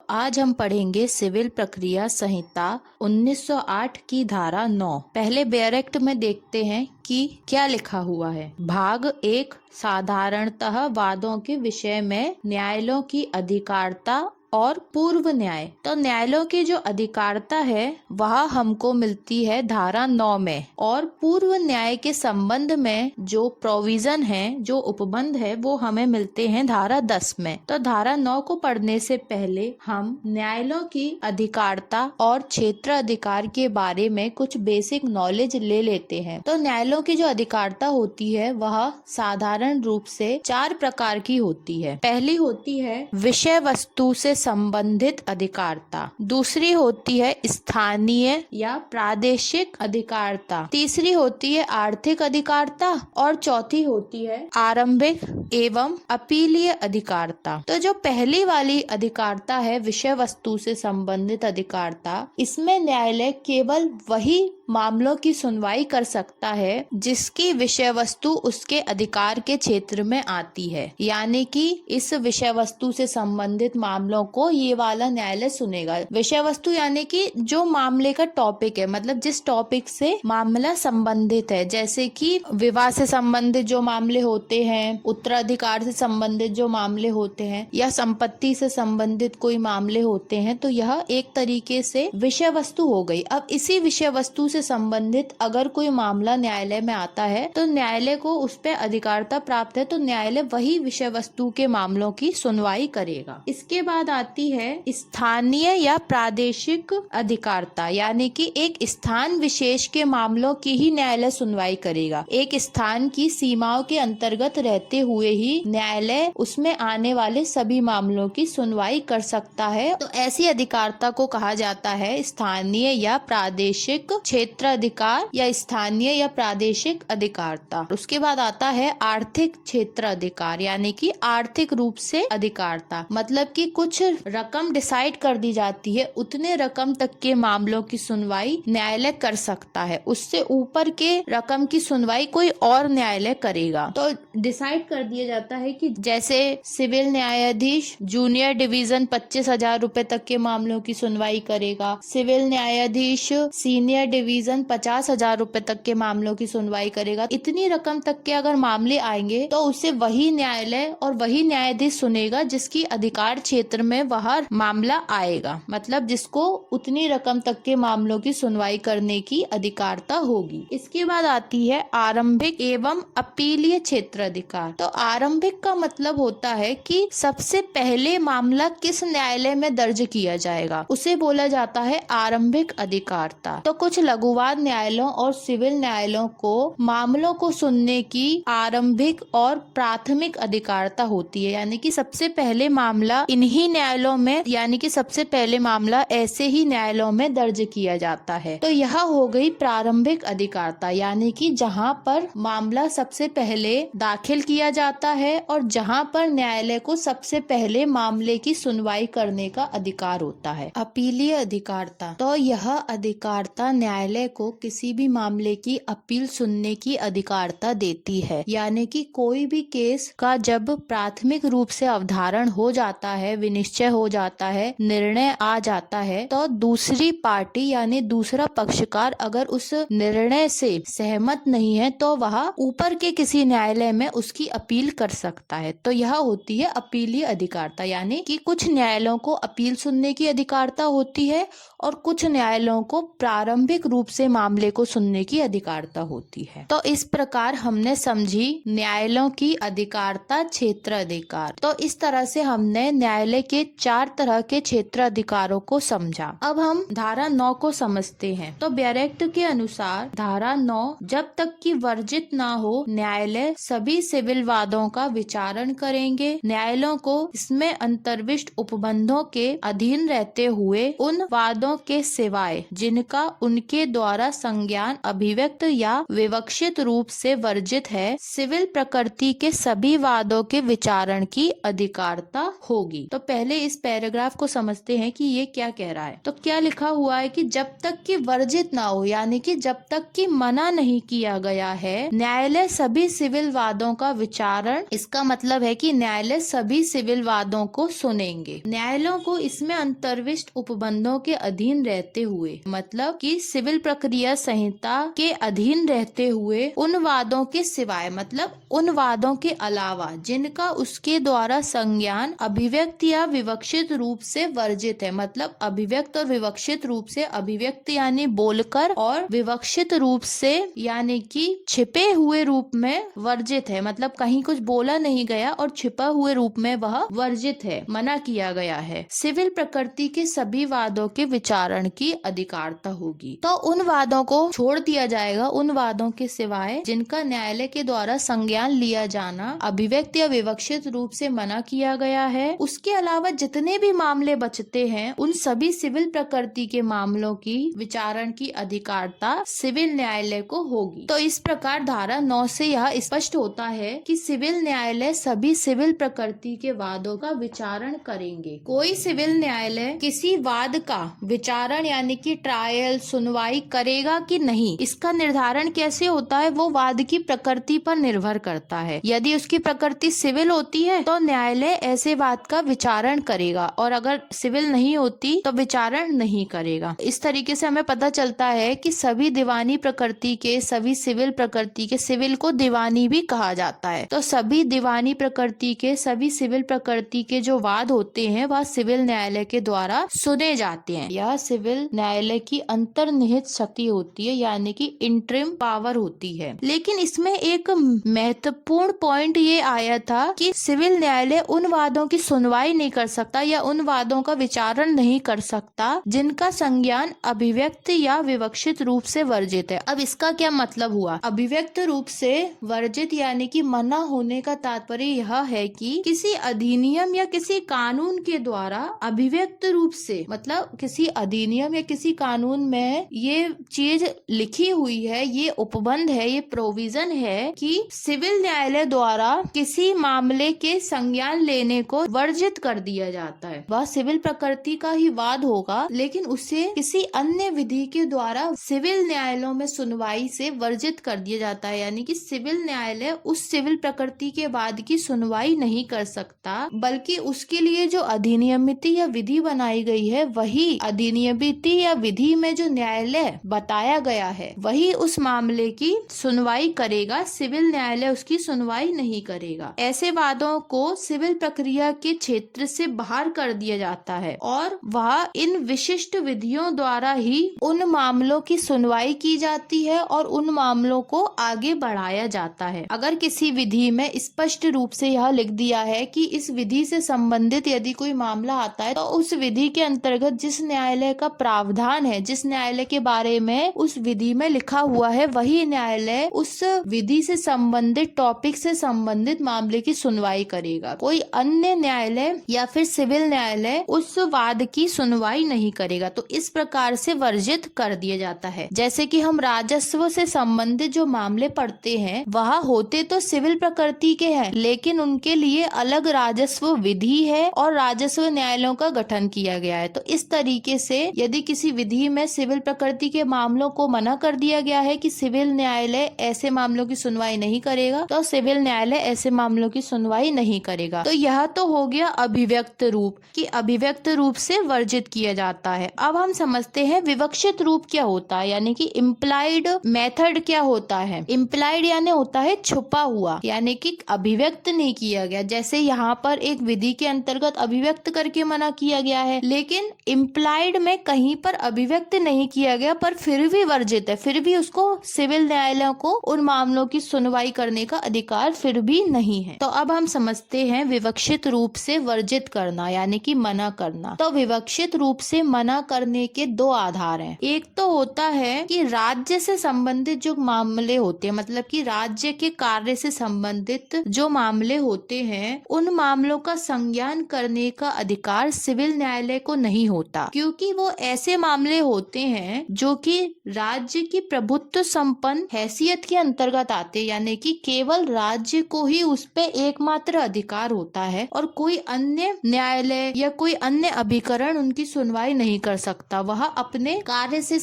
आज हम पढ़ेंगे सिविल प्रक्रिया संहिता 1908 की धारा 9। पहले बैरेक्ट में देखते हैं कि क्या लिखा हुआ है। भाग 1 साधारणतः वादों के विषय में न्यायालयों की अधिकारिता और पूर्व न्याय। तो न्यायालयों की जो अधिकारिता है वह हमको मिलती है धारा 9 में, और पूर्व न्याय के संबंध में जो प्रोविजन है, जो उपबंध है, वो हमें मिलते हैं धारा 10 में। तो धारा 9 को पढ़ने से पहले हम न्यायालयों की अधिकारिता और क्षेत्र अधिकार के बारे में कुछ बेसिक नॉलेज ले लेते हैं। तो न्यायालयों की जो अधिकारिता होती है वह साधारण रूप से 4 प्रकार की होती है। पहली होती है विषय वस्तु से संबंधित अधिकारिता, दूसरी होती है स्थानीय या प्रादेशिक अधिकारिता, तीसरी होती है आर्थिक अधिकारिता और चौथी होती है आरंभिक एवं अपीलीय अधिकारिता। तो जो पहली वाली अधिकारिता है विषय वस्तु से संबंधित अधिकारिता, इसमें न्यायालय केवल वही मामलों की सुनवाई कर सकता है जिसकी विषय वस्तु उसके अधिकार के क्षेत्र में आती है। यानी कि इस विषय वस्तु से संबंधित मामलों को ये वाला न्यायालय सुनेगा। विषय वस्तु यानी कि जो मामले का टॉपिक है, मतलब जिस टॉपिक से मामला संबंधित है, जैसे कि विवाह से संबंधित जो मामले होते हैं, उत्तराधिकार से संबंधित जो मामले होते हैं, या संपत्ति से संबंधित कोई मामले होते हैं। तो यह एक तरीके से विषय वस्तु हो गई। अब इसी विषय वस्तु से संबंधित अगर कोई मामला न्यायालय में आता है तो न्यायालय को उस पर अधिकारिता प्राप्त है, तो न्यायालय वही विषय वस्तु के मामलों की सुनवाई करेगा। इसके बाद आती है स्थानीय या प्रादेशिक अधिकारिता, यानी कि एक स्थान विशेष के मामलों की ही न्यायालय सुनवाई करेगा। एक स्थान की सीमाओं के अंतर्गत रहते हुए ही न्यायालय उसमें आने वाले सभी मामलों की सुनवाई कर सकता है। तो ऐसी अधिकारिता को कहा जाता है स्थानीय या प्रादेशिक क्षेत्र अधिकार या स्थानीय या प्रादेशिक अधिकारिता। उसके बाद आता है आर्थिक क्षेत्र अधिकार, यानी कि आर्थिक रूप से अधिकारिता, मतलब कि कुछ रकम डिसाइड कर दी जाती है, उतने रकम तक के मामलों की सुनवाई न्यायालय कर सकता है। उससे ऊपर के रकम की सुनवाई कोई और न्यायालय करेगा। तो डिसाइड कर दिया जाता है कि जैसे सिविल न्यायाधीश जूनियर डिवीजन 25,000 रुपए तक के मामलों की सुनवाई करेगा, सिविल न्यायाधीश सीनियर डिवीजन 50,000 रुपए तक के मामलों की सुनवाई करेगा। इतनी रकम तक के अगर मामले आएंगे तो उसे वही न्यायालय और वही न्यायाधीश सुनेगा जिसकी अधिकार क्षेत्र में वह मामला आएगा, मतलब जिसको उतनी रकम तक के मामलों की सुनवाई करने की अधिकारिता होगी। इसके बाद आती है आरंभिक एवं अपीलीय क्षेत्र अधिकार। तो आरंभिक का मतलब होता है कि सबसे पहले मामला किस न्यायालय में दर्ज किया जाएगा, उसे बोला जाता है आरंभिक अधिकारिता। तो कुछ लघुवाद न्यायालयों और सिविल न्यायालयों को मामलों को सुनने की आरंभिक और प्राथमिक अधिकारिता होती है, यानी कि सबसे पहले मामला इन्हीं न्यायालयों में, यानी कि सबसे पहले मामला ऐसे ही न्यायालयों में दर्ज किया जाता है। तो यह हो गई प्रारंभिक अधिकारिता, यानी कि जहां पर मामला सबसे पहले दाखिल किया जाता है और जहां पर न्यायालय को सबसे पहले मामले की सुनवाई करने का अधिकार होता है। अपीलीय अधिकारिता, तो यह अधिकारिता न्यायालय को किसी भी मामले की अपील सुनने की अधिकारिता देती है। यानी कि कोई भी केस का जब प्राथमिक रूप से अवधारण हो जाता है, विनिश्चय हो जाता है, निर्णय आ जाता है, तो दूसरी पार्टी यानी दूसरा पक्षकार अगर उस निर्णय से सहमत नहीं है तो वह ऊपर के किसी न्यायालय में उसकी अपील कर सकता है। तो यह होती है अपीलीय अधिकारिता, यानी कि कुछ न्यायालयों को अपील सुनने की अधिकारिता होती है और कुछ न्यायालयों को प्रारंभिक रूप से मामले को सुनने की अधिकारिता होती है। तो इस प्रकार हमने समझी न्यायालयों की अधिकारिता, क्षेत्र अधिकार। तो इस तरह से हमने न्यायालय के 4 तरह के क्षेत्र अधिकारों को समझा। अब हम धारा 9 को समझते हैं। तो बैरेक्ट के अनुसार धारा 9 जब तक कि वर्जित ना हो, न्यायालय सभी सिविल वादों का विचारण करेंगे। न्यायालयों को इसमें अंतर्विष्ट उपबंधों के अधीन रहते हुए उन वादों के सिवाय जिनका उनके द्वारा संज्ञान अभिव्यक्त या विवक्षित रूप से वर्जित है, सिविल प्रकृति के सभी वादों के विचारण की अधिकारिता होगी। तो पहले पहले इस पैराग्राफ को समझते हैं कि ये क्या कह रहा है। तो क्या लिखा हुआ है कि जब तक कि वर्जित ना हो, यानी कि जब तक कि मना नहीं किया गया है, न्यायालय सभी सिविल वादों का विचारण, इसका मतलब है कि न्यायालय सभी सिविल वादों को सुनेंगे। न्यायालयों को इसमें अंतर्विष्ट उपबंधों के अधीन रहते हुए, मतलब कि सिविल प्रक्रिया संहिता के अधीन रहते हुए, उन वादों के सिवाय, मतलब उन वादों के अलावा जिनका उसके द्वारा संज्ञान अभिव्यक्त या विवक्षित रूप से वर्जित है, मतलब अभिव्यक्त और विवक्षित रूप से, अभिव्यक्त यानी बोलकर और विवक्षित रूप से यानी कि छिपे हुए रूप में वर्जित है, मतलब कहीं कुछ बोला नहीं गया और छिपा हुए रूप में वह वर्जित है, मना किया गया है। सिविल प्रकृति के सभी वादों के विचारण की अधिकारता होगी। तो उन वादों को छोड़ दिया जाएगा, उन वादों के सिवाय जिनका न्यायालय के द्वारा संज्ञान लिया जाना अभिव्यक्त या विवक्षित रूप से मना किया गया है। उसके अलावा जितने भी मामले बचते हैं, उन सभी सिविल प्रकृति के मामलों की विचारण की अधिकारता सिविल न्यायालय को होगी। तो इस प्रकार धारा 9 से यह स्पष्ट होता है कि सिविल न्यायालय सभी सिविल प्रकृति के वादों का विचारण करेंगे। कोई सिविल न्यायालय किसी वाद का विचारण यानी कि ट्रायल, सुनवाई करेगा कि नहीं, इसका निर्धारण कैसे होता है, वो वाद की प्रकृति पर निर्भर करता है। यदि उसकी प्रकृति सिविल होती है तो न्यायालय ऐसे वाद का विचारण करेगा, और अगर सिविल नहीं होती तो विचारण नहीं करेगा। इस तरीके से हमें पता चलता है कि सभी दीवानी प्रकृति के, सभी सिविल प्रकृति के, सिविल को दीवानी भी कहा जाता है, तो सभी दीवानी प्रकृति के, सभी सिविल प्रकृति के जो वाद होते हैं वह सिविल न्यायालय के द्वारा सुने जाते हैं। यह सिविल न्यायालय की अंतर्निहित शक्ति होती है, यानी कि इंटरिम पावर होती है। लेकिन इसमें एक महत्वपूर्ण पॉइंट ये आया था कि सिविल न्यायालय उन वादों की सुनवाई नहीं कर सकता या उन वादों का विचारण नहीं कर सकता जिनका संज्ञान अभिव्यक्त या विवक्षित रूप से वर्जित है। अब इसका क्या मतलब हुआ? अभिव्यक्त रूप से वर्जित यानी कि मना होने का तात्पर्य यह है कि किसी अधिनियम या किसी कानून के द्वारा अभिव्यक्त रूप से, मतलब किसी अधिनियम या किसी कानून में ये चीज लिखी हुई है, ये उपबंध है, ये प्रोविजन है कि सिविल न्यायालय द्वारा किसी मामले के संज्ञान लेने को वर्जित कर दिया जाता है। वह सिविल प्रकृति का ही वाद होगा, लेकिन उसे किसी अन्य विधि के द्वारा सिविल न्यायालयों में सुनवाई से वर्जित कर दिया जाता है। यानी कि सिविल न्यायालय उस सिविल प्रकृति के वाद की सुनवाई नहीं कर सकता, बल्कि उसके लिए जो अधिनियमित या विधि बनाई गई है, वही अधिनियमित या विधि में जो न्यायालय बताया गया है वही उस मामले की सुनवाई करेगा। सिविल न्यायालय उसकी सुनवाई नहीं करेगा। ऐसे वादों को सिविल प्रक्रिया के क्षेत्र से बाहर कर दिया जाता है और वह इन विशिष्ट विधियों द्वारा ही उन मामलों की सुनवाई की जाती है और उन मामलों को आगे बढ़ाया जाता है। अगर किसी विधि में स्पष्ट रूप से यह लिख दिया है कि इस विधि से संबंधित यदि कोई मामला आता है तो उस विधि के अंतर्गत जिस न्यायालय का प्रावधान है, जिस न्यायालय के बारे में उस विधि में लिखा हुआ है, वही न्यायालय उस विधि से संबंधित टॉपिक से संबंधित मामले की सुनवाई करेगा। कोई अन्य न्यायालय या फिर सिविल न्यायालय उस वाद की सुनवाई नहीं करेगा। तो इस प्रकार से वर्जित कर दिया जाता है। जैसे कि हम राजस्व से संबंधित जो मामले पढ़ते हैं वह होते तो सिविल प्रकृति के हैं, लेकिन उनके लिए अलग राजस्व विधि है और राजस्व न्यायालयों का गठन किया गया है। तो इस तरीके से यदि किसी विधि में सिविल प्रकृति के मामलों को मना कर दिया गया है कि सिविल न्यायालय ऐसे मामलों की सुनवाई नहीं करेगा, तो सिविल न्यायालय ऐसे मामलों की सुनवाई नहीं करेगा। तो यह तो हो गया अभिव्यक्त रूप, कि अभिव्यक्त रूप से वर्जित किया जाता है। अब हम समझते हैं विवक्षित रूप क्या होता है, यानी कि इम्प्लाइड मेथड क्या होता है। इम्प्लाइड यानी होता है छुपा हुआ, यानी कि अभिव्यक्त नहीं किया गया। जैसे यहाँ पर एक विधि के अंतर्गत अभिव्यक्त करके मना किया गया है, लेकिन इम्प्लाइड में कहीं पर अभिव्यक्त नहीं किया गया पर फिर भी वर्जित है, फिर भी उसको सिविल न्यायालयों को उन मामलों की सुनवाई करने का अधिकार फिर भी नहीं है। तो अब हम समझते हैं विवक्षित रूप से वर्जित करना यानी कि मना करना। तो विवक्षित रूप से मना करने के दो आधार हैं। एक तो होता है कि राज्य से संबंधित जो मामले होते हैं, मतलब कि राज्य के कार्य से संबंधित जो मामले होते हैं, उन मामलों का संज्ञान करने का अधिकार सिविल न्यायालय को नहीं होता, क्योंकि वो ऐसे मामले होते हैं जो कि राज्य की प्रभुत्व संपन्न हैसियत के अंतर्गत आते, यानी कि केवल राज्य को ही उस पे एकमात्र अधिकार होता है और कोई अन्य न्यायालय या कोई अन्य अभिकरण उनकी सुनवाई नहीं कर सकता। वह अपने कार्य से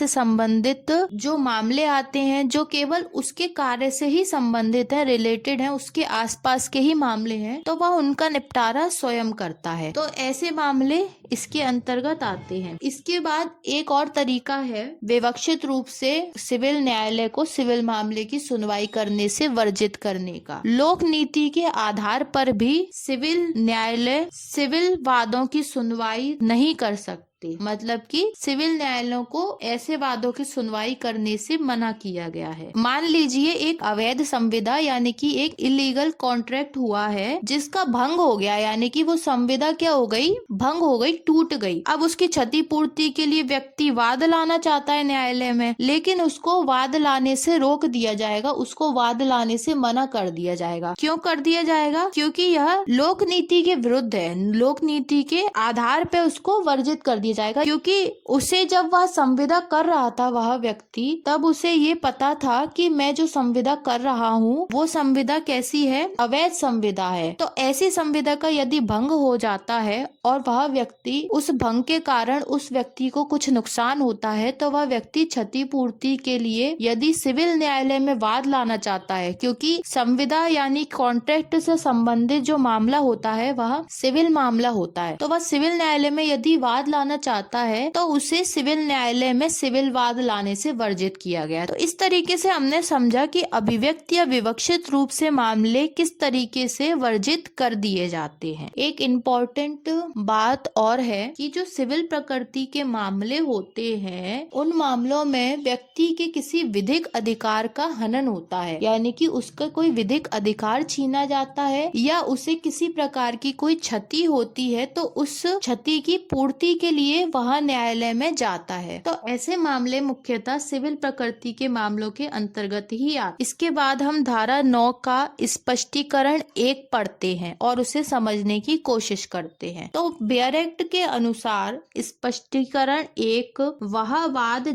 संबंधित जो मामले आते हैं, जो केवल उसके कार्य से ही संबंधित है, रिलेटेड है, उसके आसपास के ही मामले हैं, तो वह उनका निपटारा स्वयं करता है। तो ऐसे मामले इसके अंतर्गत आते हैं। इसके बाद एक और तरीका है विवक्षित रूप से सिविल न्यायालय को सिविल मामले की सुनवाई करने से वर्जित करने का। लोक नीति के आधार पर भी सिविल न्यायालय सिविल वादों की सुनवाई नहीं कर सकते। मतलब कि सिविल न्यायालयों को ऐसे वादों की सुनवाई करने से मना किया गया है। मान लीजिए एक अवैध संविदा यानी कि एक इलीगल कॉन्ट्रैक्ट हुआ है, जिसका भंग हो गया, यानी कि वो संविदा क्या हो गई, भंग हो गई, टूट गई। अब उसकी क्षतिपूर्ति के लिए व्यक्ति वाद लाना चाहता है न्यायालय में, लेकिन उसको वाद लाने से रोक दिया जाएगा, उसको वाद लाने से मना कर दिया जाएगा। क्यों कर दिया जाएगा? क्योंकि यह लोक नीति के विरुद्ध है। लोक नीति के आधार पे उसको वर्जित कर दिया जाएगा, क्योंकि उसे जब वह संविदा कर रहा था, वह व्यक्ति, तब उसे ये पता था कि मैं जो संविदा कर रहा हूँ वो संविदा कैसी है, अवैध संविदा है। तो ऐसी संविदा का यदि भंग हो जाता है और वह व्यक्ति, उस भंग के कारण उस व्यक्ति को कुछ नुकसान होता है, तो वह व्यक्ति क्षतिपूर्ति के लिए यदि सिविल न्यायालय में वाद लाना चाहता है, क्योंकि संविदा यानी कॉन्ट्रैक्ट से संबंधित जो मामला होता है वह सिविल मामला होता है। तो वह सिविल न्यायालय में यदि वाद लाना चाहता है तो उसे सिविल न्यायालय में सिविल वाद लाने से वर्जित किया गया। तो इस तरीके से हमने समझा कि अभिव्यक्ति या विवक्षित रूप से मामले किस तरीके से वर्जित कर दिए जाते हैं। एक इम्पोर्टेंट बात और है कि जो सिविल प्रकृति के मामले होते हैं, उन मामलों में व्यक्ति के किसी विधिक अधिकार का हनन होता है, यानी कि उसका कोई विधिक अधिकार छीना जाता है या उसे किसी प्रकार की कोई क्षति होती है, तो उस क्षति की पूर्ति के लिए वह न्यायालय में जाता है। तो ऐसे मामले मुख्यतः सिविल प्रकृति के मामलों के अंतर्गत ही आते। इसके बाद हम धारा 9 का स्पष्टीकरण 1 पढ़ते हैं और उसे समझने की कोशिश करते हैं। तो बेयर एक्ट के अनुसार स्पष्टीकरण 1 वह वाद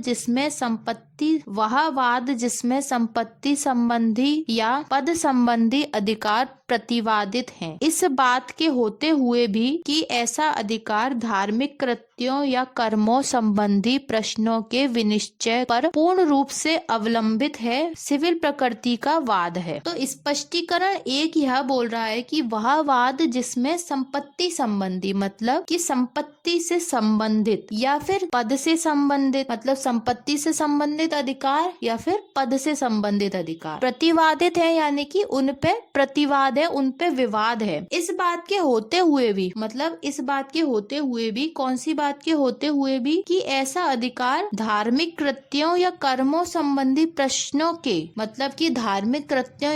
जिसमें संपत्ति संबंधी या पद संबंधी अधिकार प्रतिवादित हैं, इस बात के होते हुए भी कि ऐसा अधिकार धार्मिक कृत्यों या कर्मों संबंधी प्रश्नों के विनिश्चय पर पूर्ण रूप से अवलंबित है, सिविल प्रकृति का वाद है। तो स्पष्टीकरण 1 यह बोल रहा है कि वह वाद जिसमें संपत्ति संबंधी, मतलब कि संपत्ति से संबंधित या फिर पद से संबंधित, मतलब संपत्ति से संबंधित अधिकार या फिर पद से संबंधित अधिकार प्रतिवादित है, यानी कि उन पे प्रतिवाद है, उन पे विवाद है। इस बात के होते हुए भी, मतलब इस बात के होते हुए भी, कौन सी बात के होते हुए भी, कि ऐसा अधिकार धार्मिक कृत्यों या कर्मों संबंधी प्रश्नों के, मतलब कि धार्मिक कृत्यों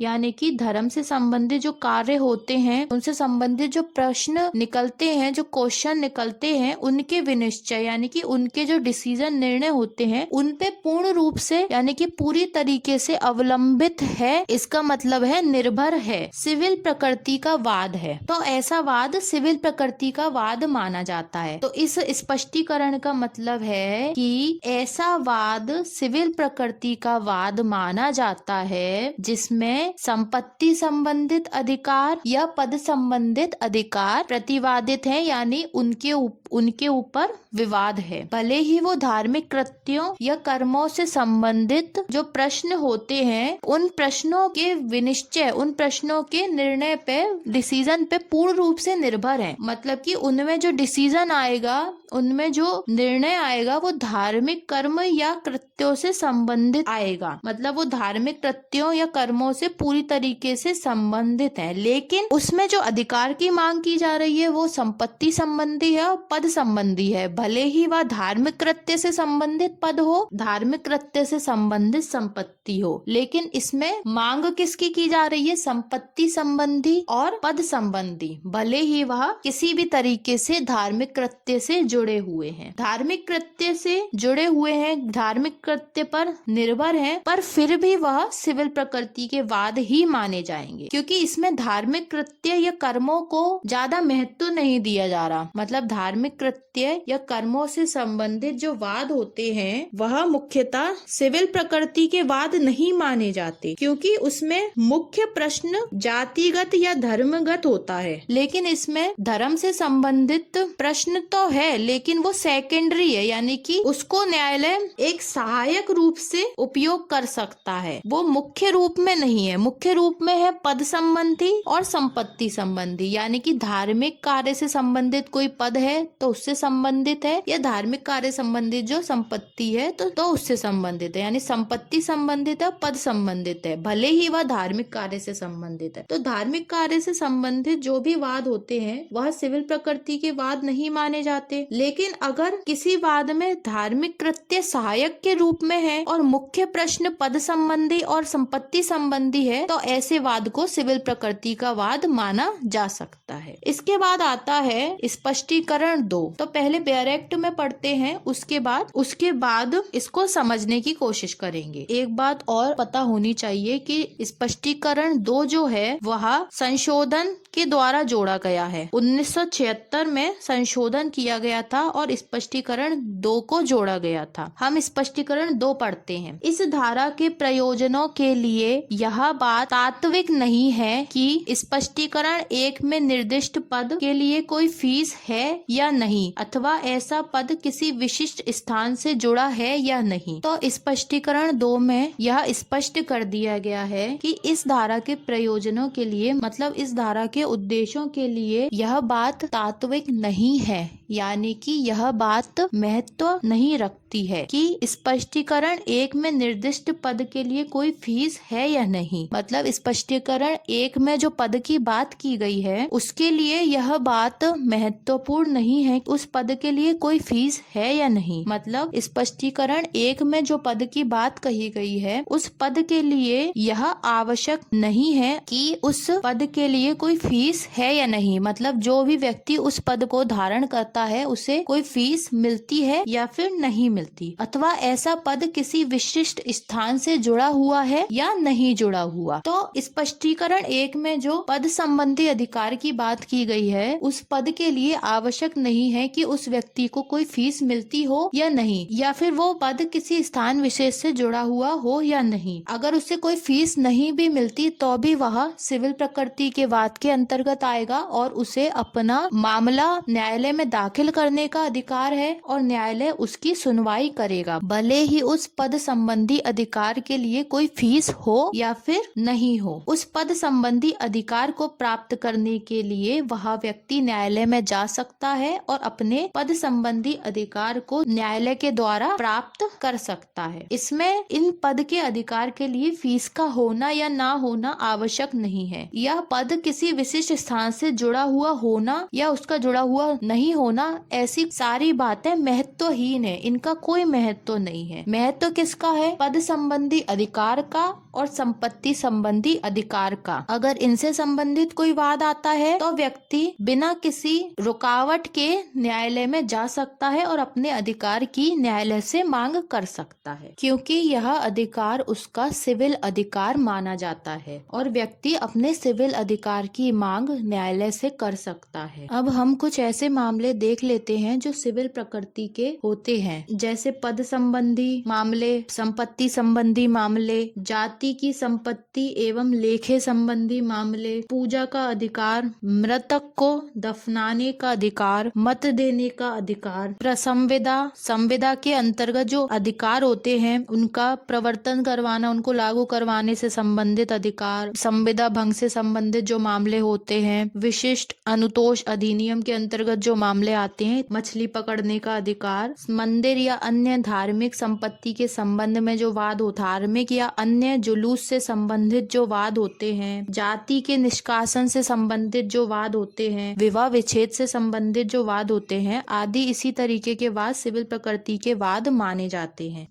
यानी कि धर्म से संबंधित जो कार्य होते हैं, उनसे संबंधित जो प्रश्न निकलते हैं, जो क्वेश्चन निकलते हैं, उनके विनिश्चय यानी कि उनके जो डिसीजन, निर्णय होते हैं, उन पे पूर्ण रूप से यानी कि पूरी तरीके से अवलंबित है। इसका मतलब है निर्भर है, सिविल प्रकृति का वाद है। तो ऐसा वाद सिविल प्रकृति का वाद माना जाता है। तो इस स्पष्टीकरण का मतलब है कि ऐसा वाद सिविल प्रकृति का वाद माना जाता है जिसमें संपत्ति संबंधित अधिकार या पद संबंधित अधिकार प्रतिवादित है, यानी उनके ऊपर विवाद है। भले ही वो धार्मिक कृत्यों या कर्मों से संबंधित जो प्रश्न होते हैं, उन प्रश्नों के विनिश्चय, उन प्रश्नों के निर्णय पे, डिसीजन पे पूर्ण रूप से निर्भर है। मतलब कि उनमें जो डिसीजन आएगा, उनमें जो निर्णय आएगा, वो धार्मिक कर्म या कृत्यों से संबंधित आएगा। मतलब वो धार्मिक कृत्यों या कर्मों से पूरी तरीके से संबंधित है, लेकिन उसमें जो अधिकार की मांग की जा रही है वो संपत्ति संबंधी है और पद संबंधी है। भले ही वह धार्मिक कृत्य से संबंधित पद हो, धार्मिक कृत्य से संबंधित संपत्ति हो, लेकिन इसमें मांग किसकी की जा रही है? संपत्ति संबंधी और पद संबंधी, भले ही वह किसी भी तरीके से धार्मिक कृत्य से जुड़े हुए हैं। धार्मिक कृत्य से जुड़े हुए हैं, धार्मिक कृत्य पर निर्भर हैं, पर फिर भी वह सिविल प्रकृति के वाद ही माने जाएंगे, क्योंकि इसमें धार्मिक कृत्य या कर्मों को ज्यादा महत्व नहीं दिया जा रहा। मतलब धार्मिक धार्मिक कृत्य या कर्मों से संबंधित जो वाद होते हैं वह मुख्यतः सिविल प्रकृति के वाद नहीं माने जाते, क्योंकि उसमें मुख्य प्रश्न जातिगत या धर्मगत होता है। लेकिन इसमें धर्म से संबंधित प्रश्न तो है, लेकिन वो सेकेंडरी है, यानी कि उसको न्यायालय एक सहायक रूप से उपयोग कर सकता है, वो मुख्य रूप में नहीं है। मुख्य रूप में है पद संबंधी और संपत्ति संबंधी, यानी कि धार्मिक कार्य से संबंधित कोई पद है तो उससे संबंधित है, या धार्मिक कार्य संबंधित जो संपत्ति है तो उससे संबंधित है, यानी संपत्ति संबंधित है, पद संबंधित है, भले ही वह धार्मिक कार्य से संबंधित है। तो धार्मिक कार्य से संबंधित जो भी वाद होते हैं वह सिविल प्रकृति के वाद नहीं माने जाते। लेकिन अगर किसी वाद में धार्मिक कृत्य सहायक के रूप में है और मुख्य प्रश्न पद संबंधी और संपत्ति संबंधी है तो ऐसे वाद को सिविल प्रकृति का वाद माना जा सकता है। इसके बाद आता है स्पष्टीकरण 2। तो पहले बेयर एक्ट में पढ़ते हैं, उसके बाद इसको समझने की कोशिश करेंगे। एक बात और पता होनी चाहिए कि स्पष्टीकरण 2 जो है वह संशोधन के द्वारा जोड़ा गया है। 1976 में संशोधन किया गया था और स्पष्टीकरण 2 को जोड़ा गया था। हम स्पष्टीकरण 2 पढ़ते हैं। इस धारा के प्रयोजनों के लिए यह बात तात्विक नहीं है कि स्पष्टीकरण 1 में निर्दिष्ट पद के लिए कोई फीस है या नहीं, अथवा ऐसा पद किसी विशिष्ट स्थान से जुड़ा है या नहीं। तो स्पष्टीकरण 2 में यह स्पष्ट कर दिया गया है कि इस धारा के प्रयोजनों के लिए, मतलब इस धारा के उद्देश्यों के लिए यह बात तात्विक नहीं है, यानी कि यह बात महत्व नहीं रखती है कि स्पष्टीकरण 1 में निर्दिष्ट पद के लिए कोई फीस है या नहीं। मतलब स्पष्टीकरण 1 में जो पद की बात की गई है उसके लिए यह बात महत्वपूर्ण नहीं है उस पद के लिए कोई फीस है या नहीं। मतलब स्पष्टीकरण 1 में जो पद की बात कही गई है उस पद के लिए यह आवश्यक नहीं है कि उस पद के लिए कोई फीस है या नहीं। मतलब जो भी व्यक्ति उस पद को धारण करता है उसे कोई फीस मिलती है या फिर नहीं मिलती, अथवा ऐसा पद किसी विशिष्ट स्थान से जुड़ा हुआ है या नहीं जुड़ा हुआ। तो स्पष्टीकरण 1 में जो पद संबंधी अधिकार की बात की गई है उस पद के लिए आवश्यक नहीं है कि उस व्यक्ति को कोई फीस मिलती हो या नहीं, या फिर वो पद किसी स्थान विशेष से जुड़ा हुआ हो या नहीं। अगर उसे कोई फीस नहीं भी मिलती तो भी वह सिविल प्रकृति के वाद के अंतर्गत आएगा और उसे अपना मामला न्यायालय में दाखिल करने का अधिकार है और न्यायालय उसकी सुनवाई करेगा, भले ही उस पद संबंधी अधिकार के लिए कोई फीस हो या फिर नहीं हो। उस पद संबंधी अधिकार को प्राप्त करने के लिए वह व्यक्ति न्यायालय में जा सकता है और अपने पद संबंधी अधिकार को न्यायालय के द्वारा प्राप्त कर सकता है। इसमें इन पद के अधिकार के लिए फीस का होना या ना होना आवश्यक नहीं है। यह पद किसी विशिष्ट स्थान से जुड़ा हुआ होना या उसका जुड़ा हुआ नहीं होना, ऐसी सारी बातें महत्वहीन है, इनका कोई महत्व नहीं है। महत्व किसका है? पद संबंधी अधिकार का और संपत्ति संबंधी अधिकार का। अगर इनसे संबंधित कोई वाद आता है तो व्यक्ति बिना किसी रुकावट के न्यायालय में जा सकता है और अपने अधिकार की न्यायालय से मांग कर सकता है, क्योंकि यह अधिकार उसका सिविल अधिकार माना जाता है और व्यक्ति अपने सिविल अधिकार की मांग न्यायालय से कर सकता है। अब हम कुछ ऐसे मामले देख लेते हैं जो सिविल प्रकृति के होते हैं, जैसे पद संबंधी मामले, संपत्ति संबंधी मामले, जाति की संपत्ति एवं लेखे संबंधी मामले, पूजा का अधिकार, मृतक को दफनाने का अधिकार, मत देने का अधिकार, संविदा के अंतर्गत जो अधिकार होते हैं उनका प्रवर्तन करवाना, उनको लागू करवाने से संबंधित अधिकार, संविदा भंग से संबंधित जो मामले होते हैं, विशिष्ट अनुतोष अधिनियम के अंतर्गत जो मामले आते हैं, मछली पकड़ने का अधिकार, मंदिर या अन्य धार्मिक संपत्ति के संबंध में जो वाद हो, धार्मिक या अन्य जुलूस से संबंधित जो वाद होते हैं, जाति के निष्कासन से संबंधित जो वाद होते हैं, विवाह विच्छेद से संबंधित जो वाद होते हैं आदि, इसी तरीके के वाद सिविल प्रकृति के वाद माने जाते हैं।